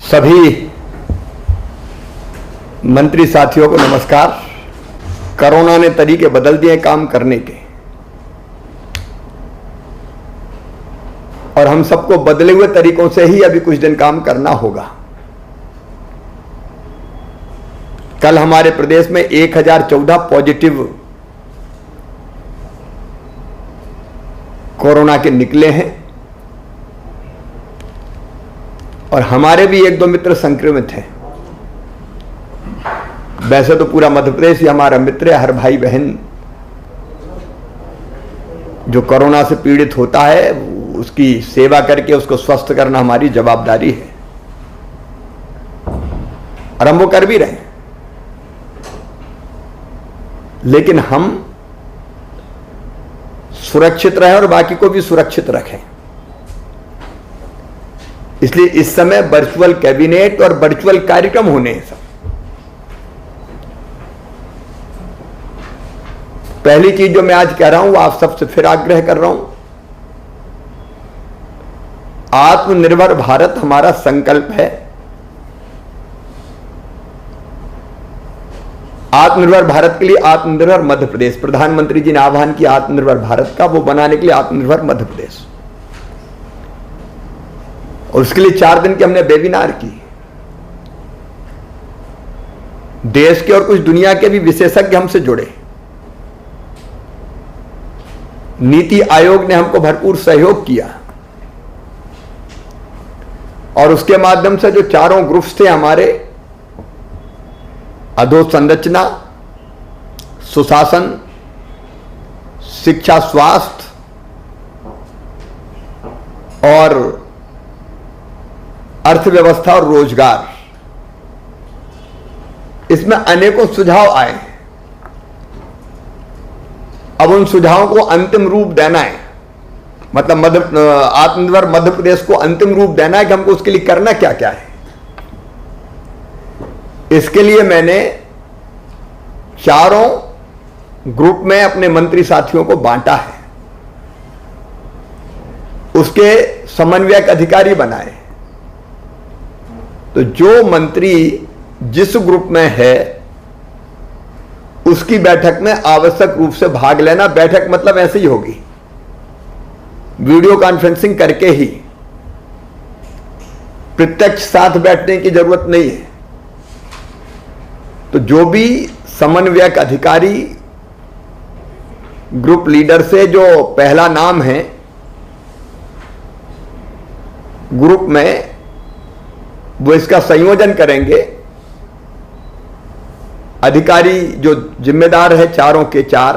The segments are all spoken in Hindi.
सभी मंत्री साथियों को नमस्कार। कोरोना ने तरीके बदल दिए काम करने के और हम सबको बदले हुए तरीकों से ही अभी कुछ दिन काम करना होगा। कल हमारे प्रदेश में 1014 पॉजिटिव कोरोना के निकले हैं और हमारे भी एक दो मित्र संक्रमित हैं। वैसे तो पूरा मध्य प्रदेश ही हमारा मित्र है। हर भाई बहन जो कोरोना से पीड़ित होता है उसकी सेवा करके उसको स्वस्थ करना हमारी जवाबदारी है और हम वो कर भी रहे हैं। लेकिन हम सुरक्षित रहें और बाकी को भी सुरक्षित रखें। इसलिए इस समय वर्चुअल कैबिनेट और वर्चुअल कार्यक्रम होने हैं। सब पहली चीज जो मैं आज कह रहा हूं वो आप सबसे फिर आग्रह कर रहा हूं, आत्मनिर्भर भारत हमारा संकल्प है। आत्मनिर्भर भारत के लिए आत्मनिर्भर मध्य प्रदेश, प्रधानमंत्री जी ने आह्वान किया आत्मनिर्भर भारत का, वो बनाने के लिए आत्मनिर्भर मध्य प्रदेश। और उसके लिए 4 दिन की हमने वेबिनार की। देश के और कुछ दुनिया के भी विशेषज्ञ हमसे जुड़े। नीति आयोग ने हमको भरपूर सहयोग किया और उसके माध्यम से जो चारों ग्रुप्स थे हमारे, अधोसंरचना, सुशासन, शिक्षा, स्वास्थ्य और अर्थव्यवस्था और रोजगार, इसमें अनेकों सुझाव आए। अब उन सुझावों को अंतिम रूप देना है, मतलब आत्मनिर्भर मध्य प्रदेश को अंतिम रूप देना है कि हमको उसके लिए करना क्या क्या है। इसके लिए मैंने चारों ग्रुप में अपने मंत्री साथियों को बांटा है, उसके समन्वयक अधिकारी बनाए। तो जो मंत्री जिस ग्रुप में है उसकी बैठक में आवश्यक रूप से भाग लेना। बैठक मतलब ऐसे ही होगी, वीडियो कॉन्फ्रेंसिंग करके ही, प्रत्यक्ष साथ बैठने की जरूरत नहीं है। तो जो भी समन्वयक अधिकारी ग्रुप लीडर से जो पहला नाम है ग्रुप में, वो इसका संयोजन करेंगे। अधिकारी जो जिम्मेदार है चारों के चार,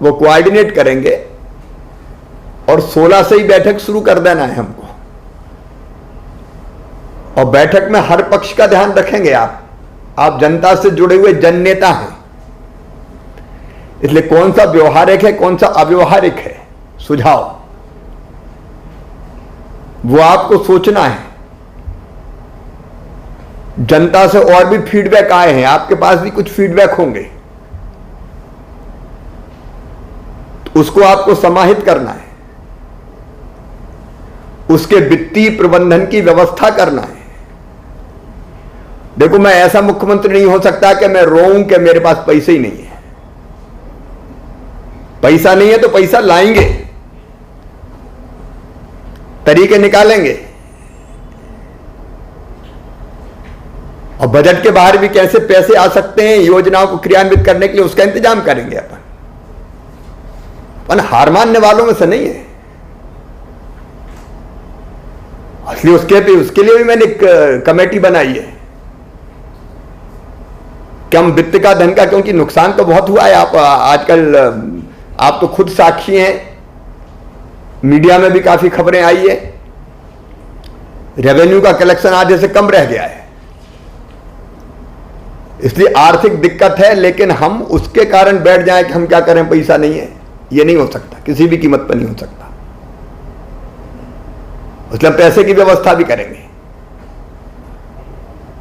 वो कोऑर्डिनेट करेंगे और 16 से ही बैठक शुरू कर देना है हमको। और बैठक में हर पक्ष का ध्यान रखेंगे। आप जनता से जुड़े हुए जन नेता हैं, इसलिए कौन सा व्यवहारिक है कौन सा अव्यवहारिक है सुझाव, वो आपको सोचना है। जनता से और भी फीडबैक आए हैं, आपके पास भी कुछ फीडबैक होंगे, तो उसको आपको समाहित करना है, उसके वित्तीय प्रबंधन की व्यवस्था करना है। देखो, मैं ऐसा मुख्यमंत्री नहीं हो सकता कि मैं रोऊं कि मेरे पास पैसे ही नहीं है। पैसा नहीं है तो पैसा लाएंगे, तरीके निकालेंगे। और बजट के बाहर भी कैसे पैसे आ सकते हैं योजनाओं को क्रियान्वित करने के लिए, उसका इंतजाम करेंगे अपन हार मानने वालों में से नहीं है। इसलिए उसके लिए भी मैंने एक कमेटी बनाई है कि हम वित्त का, धन का, क्योंकि नुकसान तो बहुत हुआ है। आप आजकल आप तो खुद साक्षी हैं, मीडिया में भी काफी खबरें आई है। रेवेन्यू का कलेक्शन आधे से कम रह गया है, इसलिए आर्थिक दिक्कत है। लेकिन हम उसके कारण बैठ जाएं कि हम क्या करें, पैसा नहीं है, ये नहीं हो सकता, किसी भी कीमत पर नहीं हो सकता। इसलिए पैसे की व्यवस्था भी करेंगे।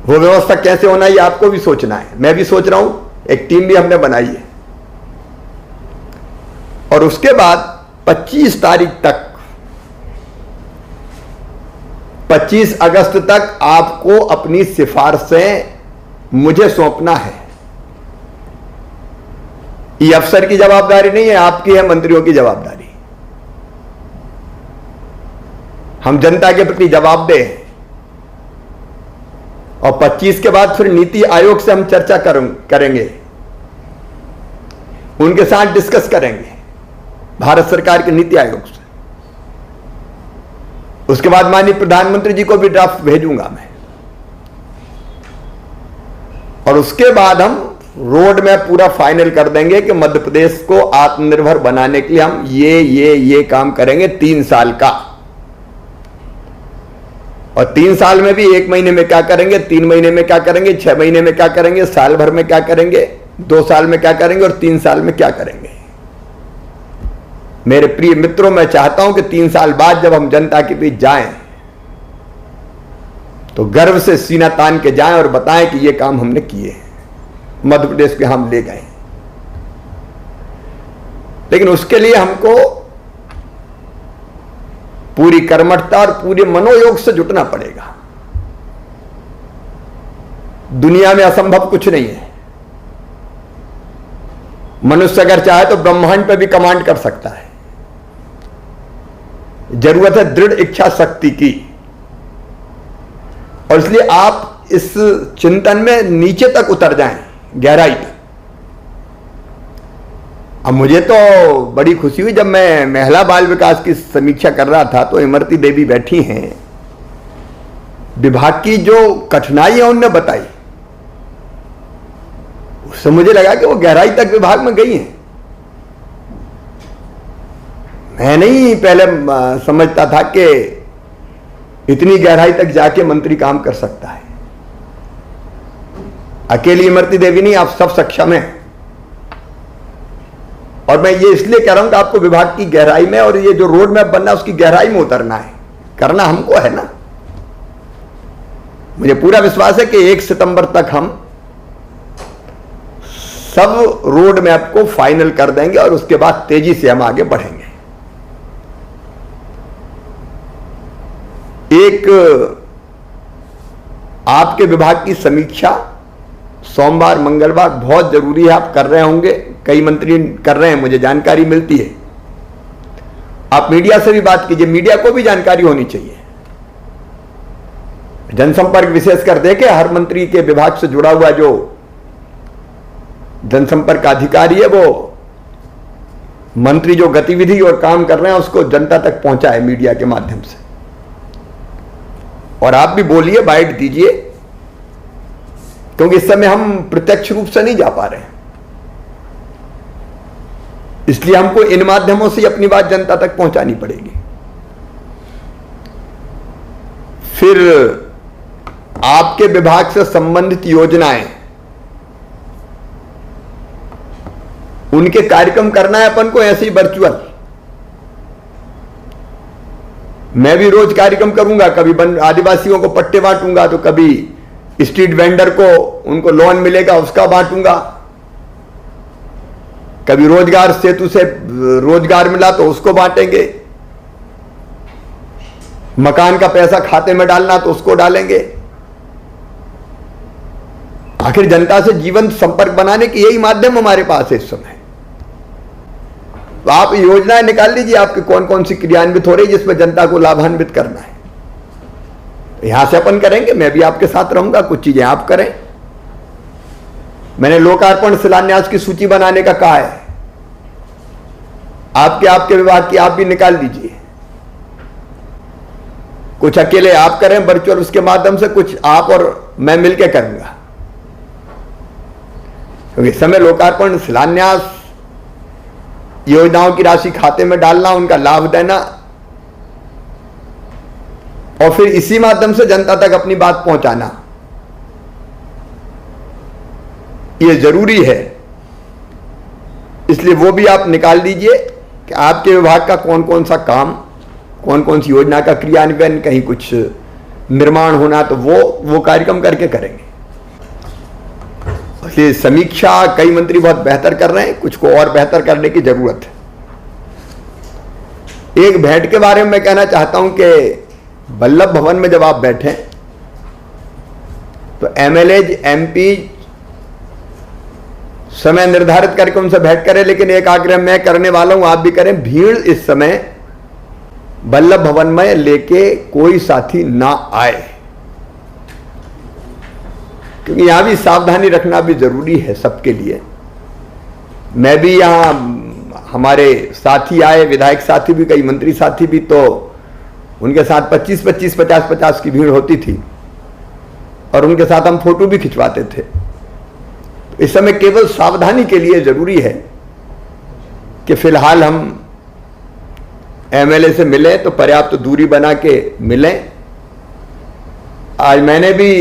वो व्यवस्था कैसे होना है ये आपको भी सोचना है, मैं भी सोच रहा हूं, एक टीम भी हमने बनाई है। और उसके बाद 25 तारीख तक 25 अगस्त तक आपको अपनी सिफारिशें मुझे सौंपना है। ये अफसर की जवाबदारी नहीं है, आपकी है, मंत्रियों की जवाबदारी। हम जनता के प्रति जवाबदेह हैं। और 25 के बाद फिर नीति आयोग से हम चर्चा करेंगे, उनके साथ डिस्कस करेंगे, भारत सरकार के नीति आयोग से। उसके बाद माननीय प्रधानमंत्री जी को भी ड्राफ्ट भेजूंगा मैं, और उसके बाद हम रोड मैप पूरा फाइनल कर देंगे कि मध्य प्रदेश को आत्मनिर्भर बनाने के लिए हम ये काम करेंगे 3 साल का। और 3 साल में भी 1 महीने में क्या करेंगे, 3 महीने में क्या करेंगे, 6 महीने में क्या करेंगे, साल भर में क्या करेंगे, 2 साल में क्या करेंगे और 3 साल में क्या करेंगे। मेरे प्रिय मित्रों, मैं चाहता हूं कि 3 साल बाद जब हम जनता के बीच जाएं तो गर्व से सीना तान के जाएं और बताएं कि ये काम हमने किए, मध्य प्रदेश के हम ले गए। लेकिन उसके लिए हमको पूरी कर्मठता और पूरे मनोयोग से जुटना पड़ेगा। दुनिया में असंभव कुछ नहीं है। मनुष्य अगर चाहे तो ब्रह्मांड पे भी कमांड कर सकता है। जरूरत है दृढ़ इच्छा शक्ति की। और इसलिए आप इस चिंतन में नीचे तक उतर जाएं, गहराई तक। अब मुझे तो बड़ी खुशी हुई जब मैं महिला बाल विकास की समीक्षा कर रहा था तो इमरती देवी बैठी हैं, विभाग की जो कठिनाइयां उनने बताई, उससे मुझे लगा कि वो गहराई तक विभाग में गई हैं। मैं नहीं पहले समझता था कि इतनी गहराई तक जाके मंत्री काम कर सकता है। अकेली इमरती देवी नहीं, आप सब सक्षम हैं। और मैं ये इसलिए कह रहा हूं कि आपको विभाग की गहराई में और ये जो रोड मैप बनना है उसकी गहराई में उतरना है, करना हमको है ना। मुझे पूरा विश्वास है कि 1 सितंबर तक हम सब रोड मैप को फाइनल कर देंगे और उसके बाद तेजी से हम आगे बढ़ेंगे। एक आपके विभाग की समीक्षा सोमवार मंगलवार बहुत जरूरी है, आप कर रहे होंगे, कई मंत्री कर रहे हैं, मुझे जानकारी मिलती है। आप मीडिया से भी बात कीजिए, मीडिया को भी जानकारी होनी चाहिए। जनसंपर्क विशेषकर देखे, हर मंत्री के विभाग से जुड़ा हुआ जो जनसंपर्क अधिकारी है वो मंत्री जो गतिविधि और काम कर रहे हैं उसको जनता तक पहुंचाए मीडिया के माध्यम से। और आप भी बोलिए, बाइट दीजिए, क्योंकि इस समय हम प्रत्यक्ष रूप से नहीं जा पा रहे हैं। इसलिए हमको इन माध्यमों से अपनी बात जनता तक पहुंचानी पड़ेगी। फिर आपके विभाग से संबंधित योजनाएं, उनके कार्यक्रम करना है अपन को ऐसे ही वर्चुअल। मैं भी रोज कार्यक्रम करूंगा, कभी आदिवासियों को पट्टे बांटूंगा, तो कभी स्ट्रीट वेंडर को उनको लोन मिलेगा उसका बांटूंगा, कभी रोजगार सेतु से रोजगार मिला तो उसको बांटेंगे, मकान का पैसा खाते में डालना तो उसको डालेंगे। आखिर जनता से जीवंत संपर्क बनाने की यही माध्यम हमारे पास है इस समय। तो आप योजनाएं निकाल लीजिए, आपकी कौन कौन सी क्रियान्वित हो रही है जिसमें जनता को लाभान्वित करना है। यहां से अपन करेंगे, मैं भी आपके साथ रहूंगा, कुछ चीजें आप करें। मैंने लोकार्पण शिलान्यास की सूची बनाने का कहा है, आपके विभाग की आप भी निकाल दीजिए। कुछ अकेले आप करें वर्चुअल उसके माध्यम से, कुछ आप और मैं मिलकर करूंगा। क्योंकि इस समय लोकार्पण शिलान्यास योजनाओं की राशि खाते में डालना, उनका लाभ देना और फिर इसी माध्यम से जनता तक अपनी बात पहुंचाना, यह जरूरी है। इसलिए वो भी आप निकाल दीजिए कि आपके विभाग का कौन कौन सा काम, कौन कौन सी योजना का क्रियान्वयन, कहीं कुछ निर्माण होना तो वो कार्यक्रम करके करेंगे। इसलिए समीक्षा कई मंत्री बहुत बेहतर कर रहे हैं, कुछ को और बेहतर करने की जरूरत है। एक भेंट के बारे में मैं कहना चाहता हूं कि वल्लभ भवन में जब आप बैठे तो एमएलए एमपी समय निर्धारित करके उनसे भेंट करें, लेकिन एक आग्रह मैं करने वाला हूं, आप भी करें, भीड़ इस समय वल्लभ भवन में लेके कोई साथी ना आए, क्योंकि यहां भी सावधानी रखना भी जरूरी है सबके लिए। मैं भी यहां, हमारे साथी आए, विधायक साथी भी, कई मंत्री साथी भी, तो उनके साथ 25-25, 50-50 की भीड़ होती थी और उनके साथ हम फोटो भी खिंचवाते थे। इस समय केवल सावधानी के लिए जरूरी है कि फिलहाल हम एमएलए से मिलें तो पर्याप्त दूरी बना के मिलें। आज मैंने भी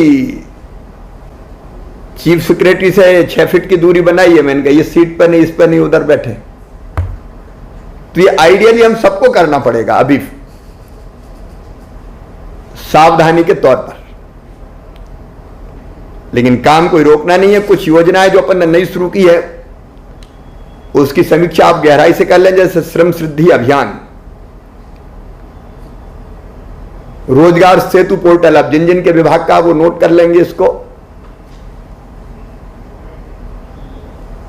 चीफ सेक्रेटरी से 6 फीट की दूरी बनाई है। मैंने कहा ये सीट पर नहीं, इस पर नहीं, उधर बैठे। तो ये आइडियली हम सबको करना पड़ेगा अभी सावधानी के तौर पर, लेकिन काम कोई रोकना नहीं है। कुछ योजनाएं जो अपन ने नई शुरू की है उसकी समीक्षा आप गहराई से कर लें, जैसे श्रम सिद्धि अभियान, रोजगार सेतु पोर्टल, अब जिन जिन के विभाग का वो नोट कर लेंगे इसको।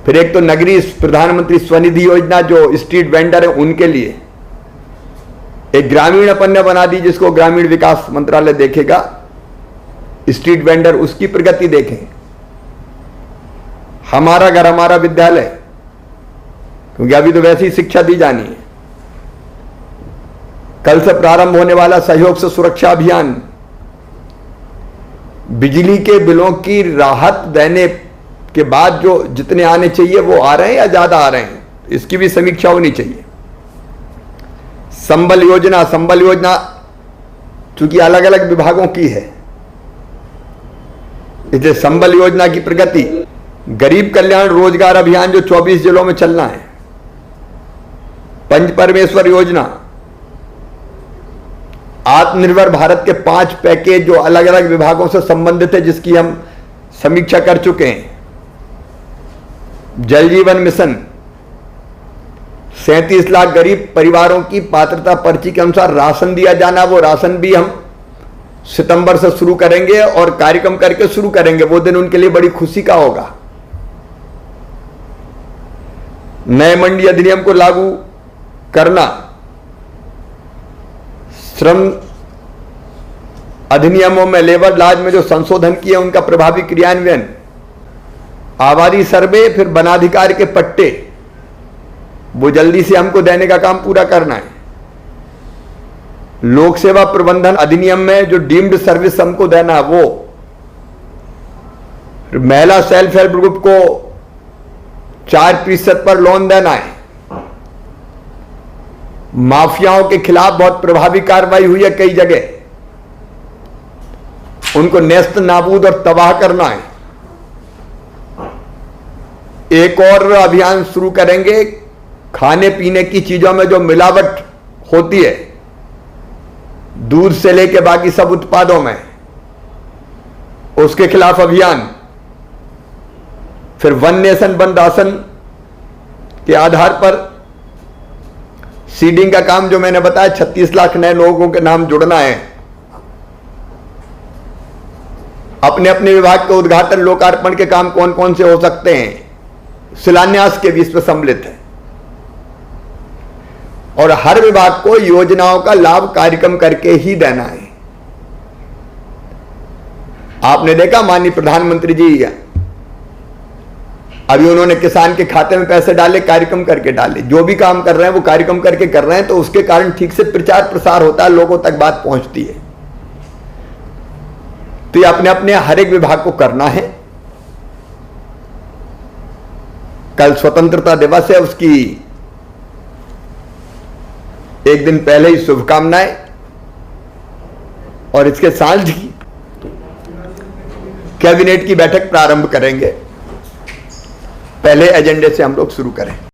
फिर एक तो नगरीय प्रधानमंत्री स्वनिधि योजना जो स्ट्रीट वेंडर है उनके लिए, एक ग्रामीण अपन ने बना दी जिसको ग्रामीण विकास मंत्रालय देखेगा, स्ट्रीट वेंडर, उसकी प्रगति देखें। हमारा घर हमारा विद्यालय, क्योंकि अभी तो वैसे ही शिक्षा दी जानी है। कल से प्रारंभ होने वाला सहयोग से सुरक्षा अभियान, बिजली के बिलों की राहत देने के बाद जो जितने आने चाहिए वो आ रहे हैं या ज्यादा आ रहे हैं, इसकी भी समीक्षा होनी चाहिए। संबल योजना चूंकि अलग अलग विभागों की है, इसलिए संबल योजना की प्रगति, गरीब कल्याण रोजगार अभियान जो 24 जिलों में चलना है, पंच परमेश्वर योजना, आत्मनिर्भर भारत के 5 पैकेज जो अलग अलग विभागों से संबंधित है जिसकी हम समीक्षा कर चुके हैं, जल जीवन मिशन, 37 लाख गरीब परिवारों की पात्रता पर्ची के अनुसार राशन दिया जाना, वो राशन भी हम सितंबर से शुरू करेंगे और कार्यक्रम करके शुरू करेंगे। वो दिन उनके लिए बड़ी खुशी का होगा। नए मंडी अधिनियम को लागू करना, श्रम अधिनियमों में लेबर लॉज में जो संशोधन किए उनका प्रभावी क्रियान्वयन, आबादी सर्वे, फिर वनाधिकार के पट्टे वो जल्दी से हमको देने का काम पूरा करना है। लोक सेवा प्रबंधन अधिनियम में जो डीम्ड सर्विस हमको देना वो, महिला सेल्फ हेल्प ग्रुप को 4% पर लोन देना है। माफियाओं के खिलाफ बहुत प्रभावी कार्रवाई हुई है कई जगह, उनको नेस्त नाबूद और तबाह करना है। एक और अभियान शुरू करेंगे, खाने पीने की चीजों में जो मिलावट होती है, दूध से लेके बाकी सब उत्पादों में, उसके खिलाफ अभियान। फिर वन नेशन वन राशन के आधार पर सीडिंग का काम जो मैंने बताया, 36 लाख नए लोगों के नाम जुड़ना है। अपने अपने विभाग के उद्घाटन लोकार्पण के काम कौन कौन से हो सकते हैं, शिलान्यास के भी इसमें सम्मिलित है। और हर विभाग को योजनाओं का लाभ कार्यक्रम करके ही देना है। आपने देखा माननीय प्रधानमंत्री जी अभी उन्होंने किसान के खाते में पैसे डाले, कार्यक्रम करके डाले। जो भी काम कर रहे हैं वो कार्यक्रम करके कर रहे हैं, तो उसके कारण ठीक से प्रचार प्रसार होता है, लोगों तक बात पहुंचती है। तो ये अपने अपने हर एक विभाग को करना है। कल स्वतंत्रता दिवस है, उसकी एक दिन पहले ही शुभकामनाएं, और इसके साथ ही कैबिनेट की बैठक प्रारंभ करेंगे। पहले एजेंडे से हम लोग शुरू करें।